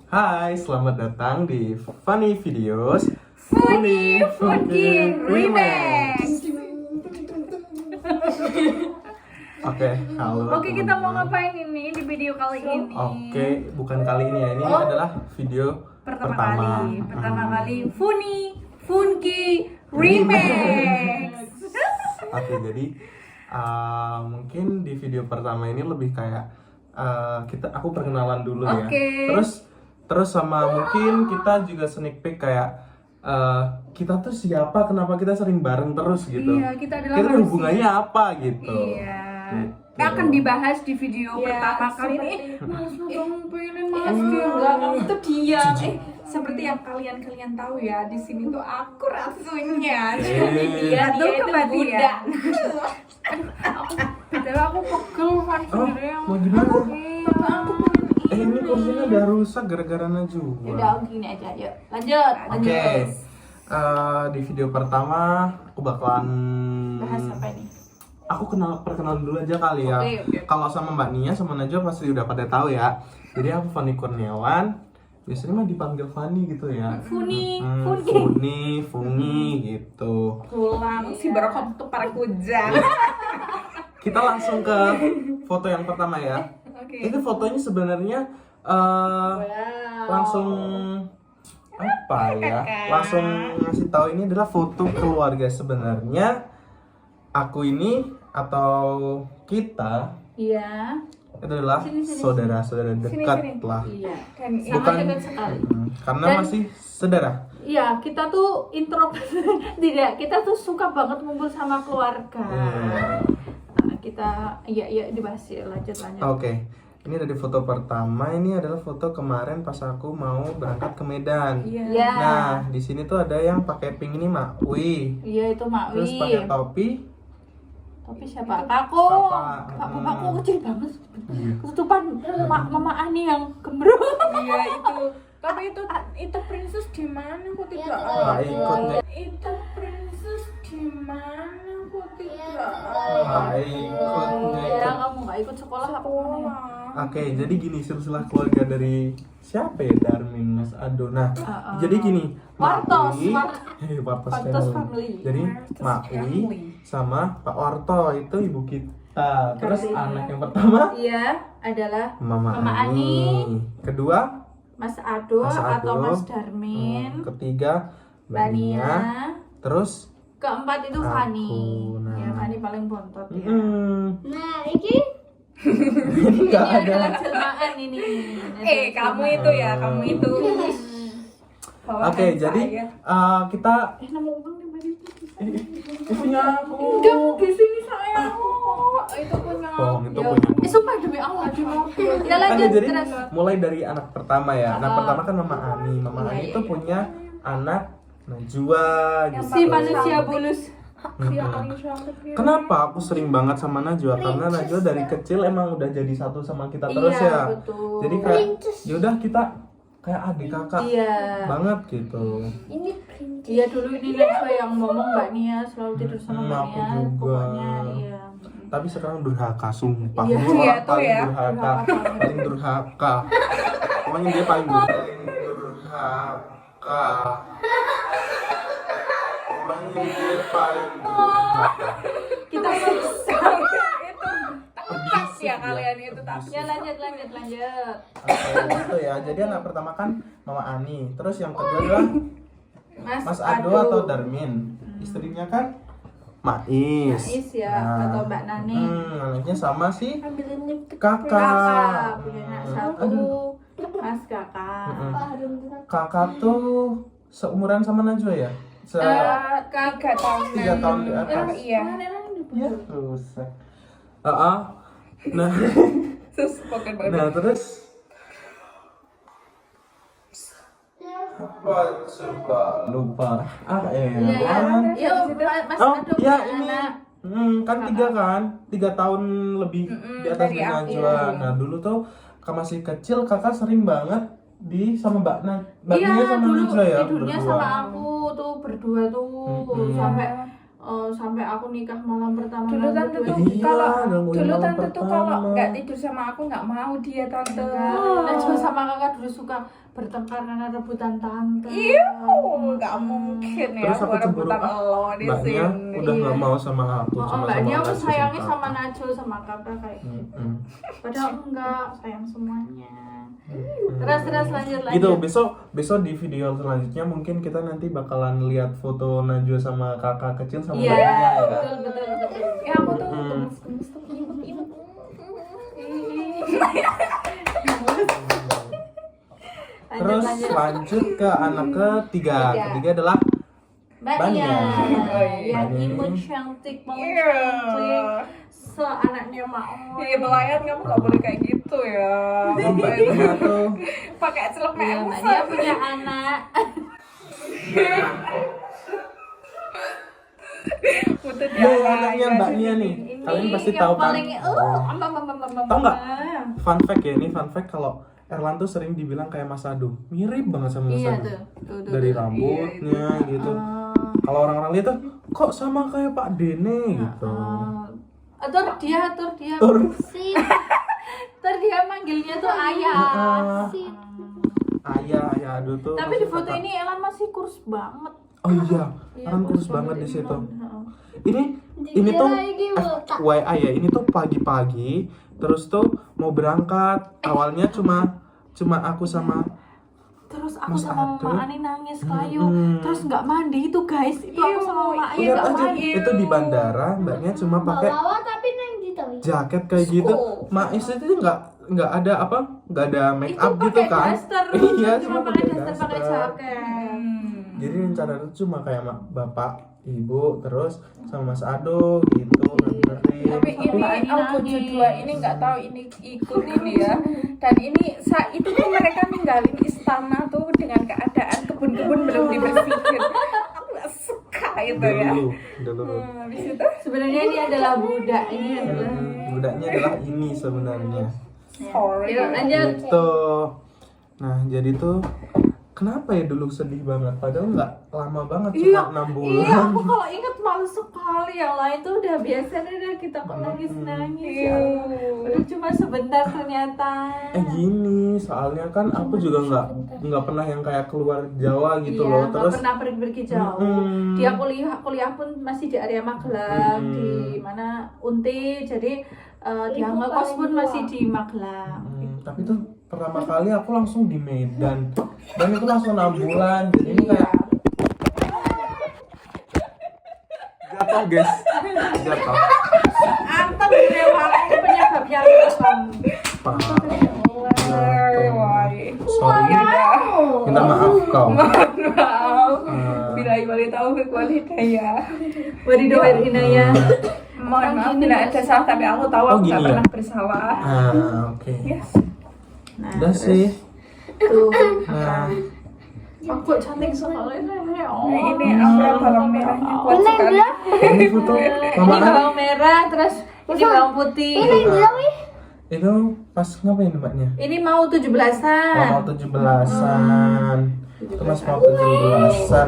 Hai, selamat datang di Funny Videos Funny Funky Remix. Oke, halo Oke, kita mau teman-teman. ngapain ini di video kali ini? Oke, bukan kali ini ya, ini adalah video Pertama Hmm. kali Funny Funky Remix. Oke, jadi mungkin di video pertama ini lebih kayak aku perkenalan dulu ya. Oke. Terus sama mungkin kita juga sneak peek kayak kita tuh siapa, kenapa kita sering bareng terus gitu. Iya, kita adalah Kita manusia. hubungannya apa gitu. Iya. Gitu. Akan dibahas di video Iya, pertama kali seperti- ini. Mas, kamu pengen Enggak, mas kamu tuh diam. Jijik. Seperti yang kalian tahu ya, di sini tuh aku rasunya. Iya. Itu kebatian. Padahal aku pegel kan Oh, sebenarnya. mau gimana? Papa aku pengen Ini kursinya udah rusak gara-gara Udah, Najwa. gini aja, yuk. Lanjut. Oke. Di video pertama aku bakalan Bahas apa ini? Aku perkenalan dulu aja kali ya. Oke. Kalau sama Mbak Nia sama Najwa pasti udah pada tahu ya. Jadi aku Fanny Kurniawan. Biasanya mah dipanggil Fanny gitu ya. Funny, Funny gitu. pulang si Barokah tuh para kujang. Kita langsung ke foto yang pertama ya. Oke. Itu fotonya sebenarnya langsung apa ya? Langsung ngasih tahu ini adalah foto keluarga sebenarnya. Aku ini atau kita Iya. itu adalah saudara-saudara dekat sini. lah. Iya. Kan Bukan dekat sekali. karena Dan- masih saudara. Iya, kita tuh tidak, kita tuh suka banget ngumpul sama keluarga. Iya. Nah, kita iya dibahas ya, lanjut. Oke. Ini dari foto pertama, ini adalah foto kemarin pas aku mau berangkat ke Medan. Iya. Nah, di sini tuh ada yang pakai pink ini Makwi. Iya, itu Makwi. Terus pakai topi. Tapi siapa? Aku. Papa. Aku kecil banget. Iya. Ketutupan Mama Ani yang gembrong. Iya itu. Tapi itu princess di mana kok tidak Nggak ikut nih. Itu princess di mana kok tidak Nggak ikut nih. Ya, kamu nggak ikut sekolah apa? Oke, jadi gini silsilah keluarga dari siapa ya? Darmin, Mas Ado. Nah, jadi gini, Wartos, Makwi, Wartos Wartos family. Jadi Makwi sama Pak Warto itu ibu kita. Terus Artinya. anak yang pertama Iya, adalah Mama Mama Ani. Kedua Mas Ado, Mas atau Ado. Mas Darmin. Ketiga Mbak Mbak Nia. Nia. Terus Keempat itu Aku, Fani. nah. Ya, Fani paling bontot ya. Nah ini ini nggak Ini adalah ada. jelmaan ini. kamu itu ya kamu itu. Oke, jadi kita Nemu uang di mana? punya aku. Kamu di sini sayang. Itu punya Bohong, itu Ya, punya aku. sumpah demi Allah di mobil. Ya lanjut Oke, jadi terus. mulai dari anak pertama ya. Anak Oh. pertama kan Mama Ani. Mama Iya, Ani iya, itu iya. punya anak Najwa gitu. Si manusia bulus. yang Mm-mm. paling cantik ya. Kenapa aku sering banget sama Najwa? Karena Najwa dari kecil emang udah jadi satu sama kita terus Iya, ya. betul. Jadi kayak yaudah kita kayak adik kakak Iya. banget gitu. Ini princess. Iya dulu ini Najwa yang ngomong Mbak Nia selalu tidur sama Mbak Aku Nia. juga. Pokoknya iya. Tapi sekarang durhaka sumpah. Iya, Dia iya orang tuh paling ya. durhaka, Durhaka. paling durhaka. Pokoknya dia paling durhaka. Pokoknya dia paling durhaka. Kita susah. Pas ya kalian itu tapi Ya lanjut. Oke, gitu ya. Jadi anak pertama kan Mama Ani. Terus yang kedua adalah Mas Ado atau Darmin. Istrinya kan Mais. Mais ya, atau Mbak Nani. Anaknya sama si ambilin kakak. Kakak punya anak satu. Aduh. Mas kakak. Kakak tuh seumuran sama Najwa ya? kakak 3 tahun. 3 tahun di atas. Iya. Ya, rusak. Nah, Terus poker banget. nah terus apa coba lupa Iya, ya, Mas oh Ado ya punya ini anak. kan 3 tahun lebih di atas dari Najwa. aku. Nah dulu tuh masih kecil kakak sering banget sama Mbak Mbak Iya, Nia sama dulu Najwa ya tidurnya berdua. sama aku tuh berdua tuh Mm-mm. sampai sampai aku nikah malam pertama. Dulu tante tuh Iya, kalau gangguin dulu malam tante tuh pertama. kalau nggak tidur sama aku nggak mau dia tante. Najwa sama kakak dulu suka bertengkar karena rebutan tante. Nggak mungkin ya Terus aku aku cemburu, rebutan lo di mbaknya sini. udah nggak mau sama aku, Oh, cuma mbaknya sama aku Najwa sayangnya sama sama kakak. Najwa sama kakak kayak. Padahal Mm-mm. enggak, sayang semuanya. Mm-mm. Terus lanjut. Gitu, besok di video selanjutnya mungkin kita nanti bakalan lihat foto Najwa sama kakak kecil sama Iya, mbaknya ya. betul. Ya aku tuh Hmm. gemes tuh imut-imut. Terus lanjut ke anak ketiga. Ketiga adalah Mbak Bania. Nia, yang Bania. imut cantik banget, Iya. cantik. Seanaknya Mak. Iya, pelayan kamu nggak boleh kayak gitu ya. Mbak Nia tuh Pakai celana Iya, Mbak Nia punya anak. Putut ya anaknya Mbak Nia nih. Kalian pasti yang tahu kan? paling, Tahu nggak? Fun fact ya, ini fun fact kalau Erlan tuh sering dibilang kayak Mas Adu, mirip banget sama Mas Iya Adu. tuh. Dari rambutnya gitu. Kalau orang-orang lihat tuh kok sama kayak Pak Dene gitu. Atur dia. Tur. Terus dia manggilnya tuh ayah. Ayah Adu tuh. Tapi di masih foto kakak. ini Elan masih kurus banget. Oh iya, Iya, Erlan kurus banget di ini, situ. Heeh. Ini tuh FYI ya, ini tuh pagi-pagi terus tuh mau berangkat. Awalnya cuma aku sama Terus aku Mas sama Ade. Mama Ani nangis kayu. Mm-mm. Terus nggak mandi itu guys. Itu aku sama Mama Ani lihat nggak aja mandi. itu di bandara mbaknya cuma pakai Bawa tapi nang di tahu. jaket kayak gitu. Mais itu nggak ada apa? Nggak ada make Itu up gitu pakai kan? daster. Iya, Cuma pakai daster pakai jaket. Jadi rencana itu cuma kayak bapak, ibu, terus sama Mas Ado gitu nganterin. Tapi ini aku dua ini nggak tahu ini ikut ini ya. Dan ini saat itu tuh mereka ninggalin istana tuh dengan keadaan kebun-kebun belum dibersihkan. Aku nggak suka itu ya. dulu. Habis itu Sebenarnya ini adalah budak. Ini adalah. Budaknya adalah ini sebenarnya. sorry. Yuk lanjut. Gitu. Nah, jadi tuh kenapa ya dulu sedih banget? Padahal nggak lama banget, cuma 6 bulan. Iya, aku kalau inget malu sekali. Yang lain tuh udah biasa udah kita kok nangis-nangis. Ya Allah. Udah cuma sebentar ternyata. Gini, soalnya kan aku juga nggak pernah yang kayak keluar Jawa gitu loh. Nggak Terus pernah pergi jauh. Mm-mm. Dia kuliah pun masih di area Magelang, Mm-mm. di mana Unti. Jadi dia Ibu ngekos pun paling masih tua. di Magelang. tapi tuh pertama kali aku langsung di Medan dan itu langsung 6 bulan. Jadi ini kayak jatuh guys, jatuh. Antem aku penyebabnya kamu. Parah. Sorry. Sorry, minta maaf kau. Maaf. Bila wali tahu wali daya. Wadidaw Inaya. Mohon maaf bila ada salah tapi aku tahu aku nggak gini ya? pernah bersalah. Oke. Yes. Nah, Udah sih. tuh. Nah, Aku cantik sekali ya Allah. Nah, ini aura bawang merahnya kuat sekali. ini foto Ini Mama An. bawang merah, terus ini bawang putih. Itu pas ngapain mbaknya? Ini mau 17-an. Mau 17-an. Itu mas mau 17-an.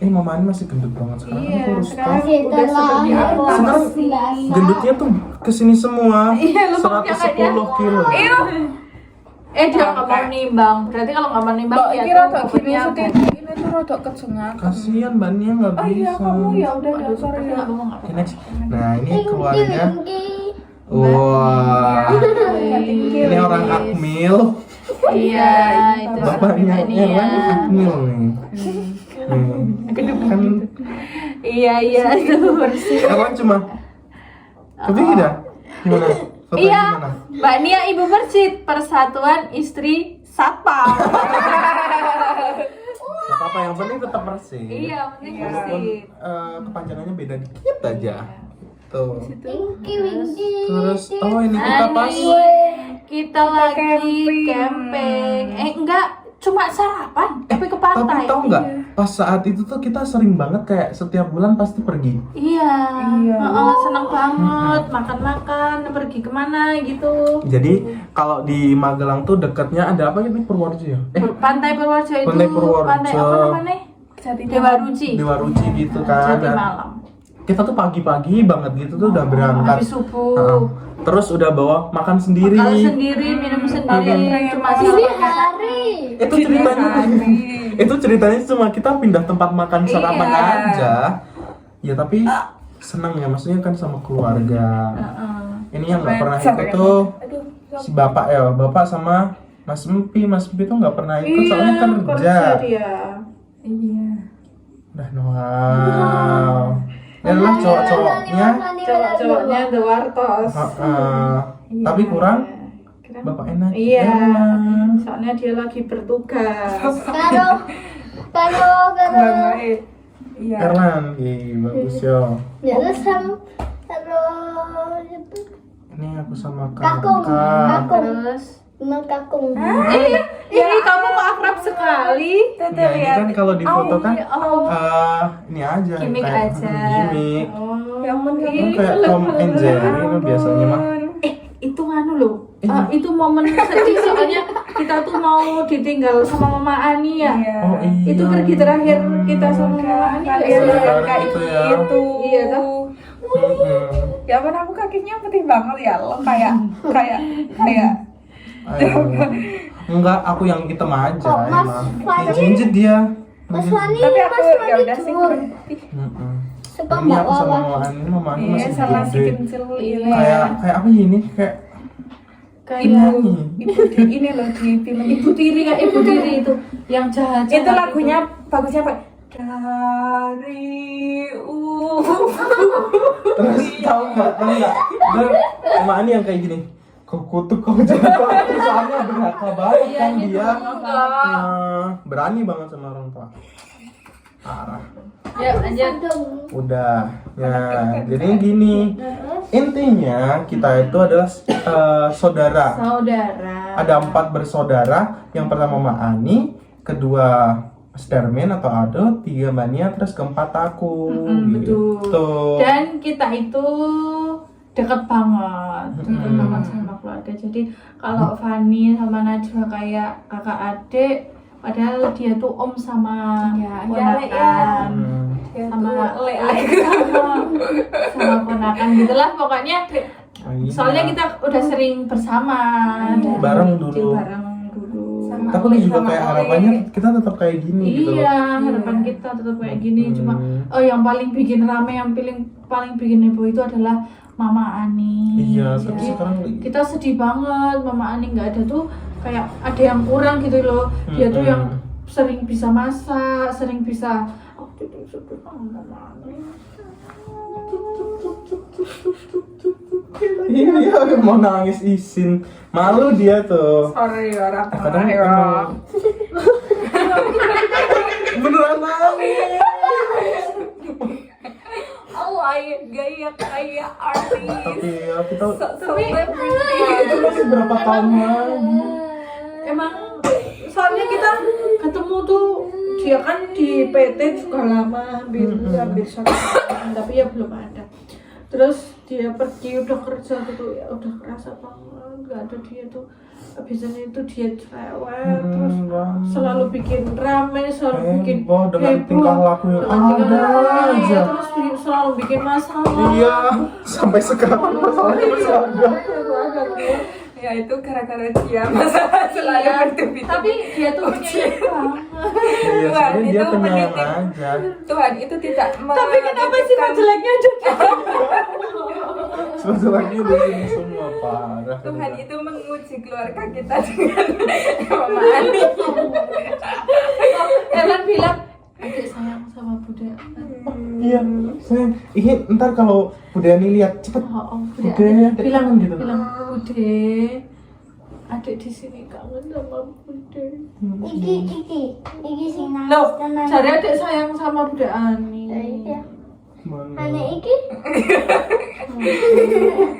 Mama Ani masih gendut banget sekarang. Iya, Kan kurus sekarang kan? udah seperti aku lama Sekarang sih. gendutnya tuh kesini semua. Iya, lu mau kayak 110 kilo. Dia nggak mau nimbang. Berarti kalau nggak mau nimbang Mbak, ya ini tuh rodok gini bobotnya sedih. apa? Ini tuh rodok kecengat. Kasihan bannya nggak Oh bisa. iya kamu ya udah Aduh, sorry tapi ya. nggak mau nggak Oke, next. Nah ini keluarga. Wah. Tinggi. Ini orang Akmil. Iya, itu Bapaknya ini ya. Erwan Akmil nih. Kan Iya itu bersih. Erwan cuma. Tapi tidak. Gimana? Fotonya Iya, gimana? Mbak Nia Ibu Bersih, Persatuan Istri Satpam. Gak apa-apa, yang penting tetap bersih. Iya, penting Walaupun bersih. kepanjangannya beda dikit aja. Tuh. Winky Winky. Terus, oh ini kita pas. Kita lagi camping. Enggak, cuma sarapan, tapi ke Tapi pantai. tau nggak? Pas saat itu tuh kita sering banget kayak setiap bulan pasti pergi. Iya, Iya. seneng banget makan-makan, pergi kemana gitu. Jadi kalau di Magelang tuh dekatnya ada apa ini Purworejo ya? Pantai Purworejo itu, Pantai Purworejo. pantai apa namanya? Jati Dewa Ruci. Dewa Ruci gitu kan. Jati Nah, Malam. kita tuh pagi-pagi banget gitu tuh udah berangkat. Habis subuh. Heeh. Terus udah bawa makan sendiri. Kalau sendiri, minum sendiri, cuma Ini sama hari. Itu ceritanya itu ceritanya cuma kita pindah tempat makan sarapan aja. Ya tapi senang ya, maksudnya kan sama keluarga. Ini yang nggak pernah ikut tuh si bapak ya, bapak sama Mas Empi tuh nggak pernah ikut soalnya kan kerja. dia. Iya. Udah wow. Ya lah cowok-cowoknya. Cowok-cowoknya The Wartos. Tapi kurang bapak enak. Iya. Erlan. Soalnya dia lagi bertugas. Kalau Iya. Erlan, bagus yo. ya sama kalau Ini aku sama kakung, kakak. Terus kakung. ini kamu kok akrab sekali. Tuh Nah, ini lihat. kan kalau di foto kan ini aja Gimik kayak aja. gimmick. Yang Kan penting kayak Tom and Jerry itu biasanya mah. Itu anu loh. Itu momen sedih soalnya kita tuh mau ditinggal sama Mama Ani ya. Iya. Oh iya. Itu pergi terakhir kita sama Mama Ani nggak Kalian sih? Iya, kayak itu ya. gitu. Iya, toh? Ya ampun, aku kakinya putih banget ya lo kayak Aduh. Enggak, aku yang hitam aja Kok Mas emang. Fani? Jinjit dia. Mas Wani, tapi aku Mas ya Wani udah sih cuur. Mm-mm. Suka Ini aku sama bawa. Mama Ani Iya, masih sama si gede. kencil ini. Kayak apa ini? Kayak Kayak Ibu ini loh di film Ibu Tiri kayak Ibu Tiri itu yang jahat. itu lagunya bagusnya apa? Dari terus tahu nggak? Dan Mama Ani yang kayak gini. Kau kutuk kau jaga. Soalnya berhaka banget kan dia. Berani banget sama orang tua. Parah. Ya lanjut. Udah. Ya, jadi gini. Intinya kita itu adalah saudara. Saudara. Ada 4 bersaudara. Yang pertama Mama Ani, kedua Mas Darmin atau Ado, 3 Mania, terus keempat aku. Betul. Gitu. Dan kita itu dekat banget sama keluarga. Jadi kalau Fani sama Najwa kayak kakak adik, padahal dia tuh om sama ponakan. Sama sama ponakan gitulah pokoknya. Oh, iya. Soalnya kita udah sering bersama dan Bareng dulu. bareng dulu. Tapi ini juga kayak harapannya kita tetap kayak gini gitu loh. Iya, harapan kita tetap kayak gini. Cuma yang paling bikin rame, yang paling bikin heboh itu adalah Mama Ani. Iya, tapi Jadi sekarang kita sedih banget Mama Ani nggak ada tuh, kayak ada yang kurang gitu loh. Dia tuh yang sering bisa masak, sering bisa Mama Ani. Iya, mau nangis izin. Malu dia tuh. sorry orang Kadang ya. emang beneran nangis. Allah gaya kayak artis. Tapi ya kita Selebriti. itu masih berapa tahun lagi? Emang soalnya kita ketemu tuh dia kan di PT juga lama, hampir 1 tahun, tapi ya belum ada. Terus dia pergi udah kerja gitu ya, udah kerasa banget nggak ada dia tuh. Biasanya itu dia cerewet, terus selalu bikin rame, selalu bikin dengan tingkah laku yang ada aja. terus selalu bikin masalah. Iya, sampai sekarang masalahnya masih ada. Ya itu gara-gara dia masalah selalu bertubi. Tapi dia tuh penyayang banget. Iya, sebenarnya dia itu penyayang mendidik. aja. Tuhan itu tidak Tapi kenapa sifat jeleknya ada di Sebetulnya udah ini semua parah. Tuhan itu menguji keluarga kita dengan Mama Ani. Ellen bilang, adik sayang sama Bude. Iya, saya ini ntar kalau Budani lihat cepet. Bude, Bude, bilang gitu. Bude, adik di sini kangen sama Bude. Iki sing Loh, cari adik sayang sama Bude Ani. Iya. Mana? Aneh iki.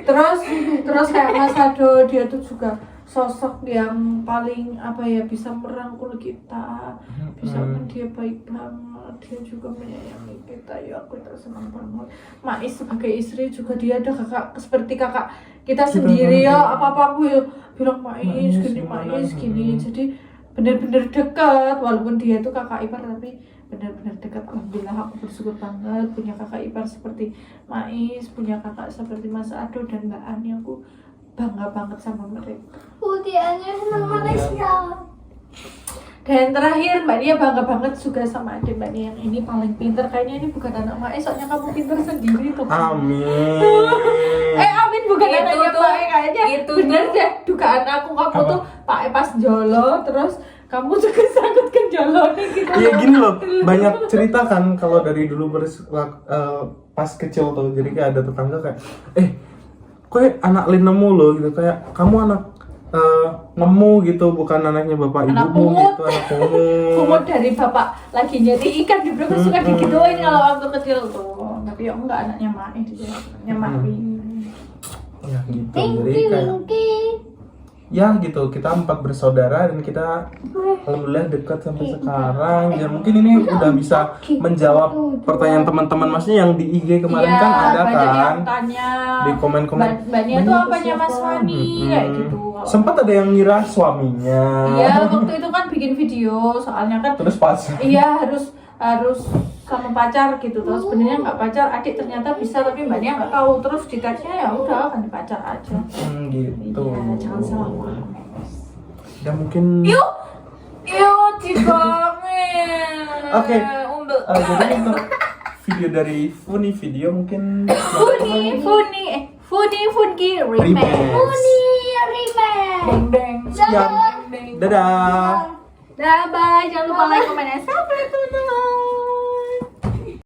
Terus kayak Mas Ado, dia tuh juga sosok yang paling apa ya, bisa merangkul kita, bisa dia baik banget, dia juga menyayangi kita. Ya aku tak senang banget. Mais sebagai istri juga dia ada kakak seperti kakak kita sendiri ya, apa aku ya bilang Mais gini. Jadi bener-bener dekat, walaupun dia tuh kakak ipar tapi benar-benar dekat. Alhamdulillah aku bersyukur banget punya kakak ipar seperti Mais, punya kakak seperti Mas Ado dan Mbak Ani. Aku bangga banget sama mereka. Udiannya senang Malaysia. Dan terakhir Mbak Nia bangga banget juga sama adik Mbak Nia yang ini paling pinter. Kayaknya ini bukan anak Mais, soalnya kamu pinter sendiri tuh. Amin. Amin bukan Itu anaknya tuh, Pak E, kayaknya itu bener tuh. deh dugaan aku. Kamu Apa? tuh Pak E pas jolo, terus kamu juga sakit ke jolo nih gitu. Iya gini loh, banyak cerita kan kalau dari dulu pas kecil tuh, jadi kayak ada tetangga kayak, kok anak Lin nemu loh gitu, kayak kamu anak nemu gitu, bukan anaknya bapak Anak ibumu pungut. gitu, anak pungut. Pungut dari bapak lagi nyari ikan di belakang suka digituin kalau waktu kecil tuh. Tapi ya enggak, anaknya Mae dia, anaknya Mae. Ya gitu, Winky, jadi kayak Winky. ya gitu, kita 4 bersaudara dan kita alhamdulillah dekat sampai sekarang. Ya mungkin ini udah bisa menjawab pertanyaan teman-teman masnya yang di IG kemarin Iya, kan ada banyak kan yang tanya di komen-komen. Mbak Nia tuh apanya Mas Fani kayak gitu. Sempat ada yang ngira suaminya. Iya, waktu itu kan bikin video, soalnya kan Terus pas iya harus sama pacar gitu. Terus sebenarnya nggak pacar, adik ternyata bisa, tapi Mbak Nia nggak tahu. Terus di tagnya ya udah kan pacar aja. gitu. Iya, jangan salah paham. Ya mungkin Yuk dibangun. Oke. Jadi untuk video dari Funi video mungkin Funky remake. remake. Uni Remake. Deng deng. Siap. Dadah. Dah, bye. Jangan lupa like, comment, dan subscribe teman-teman.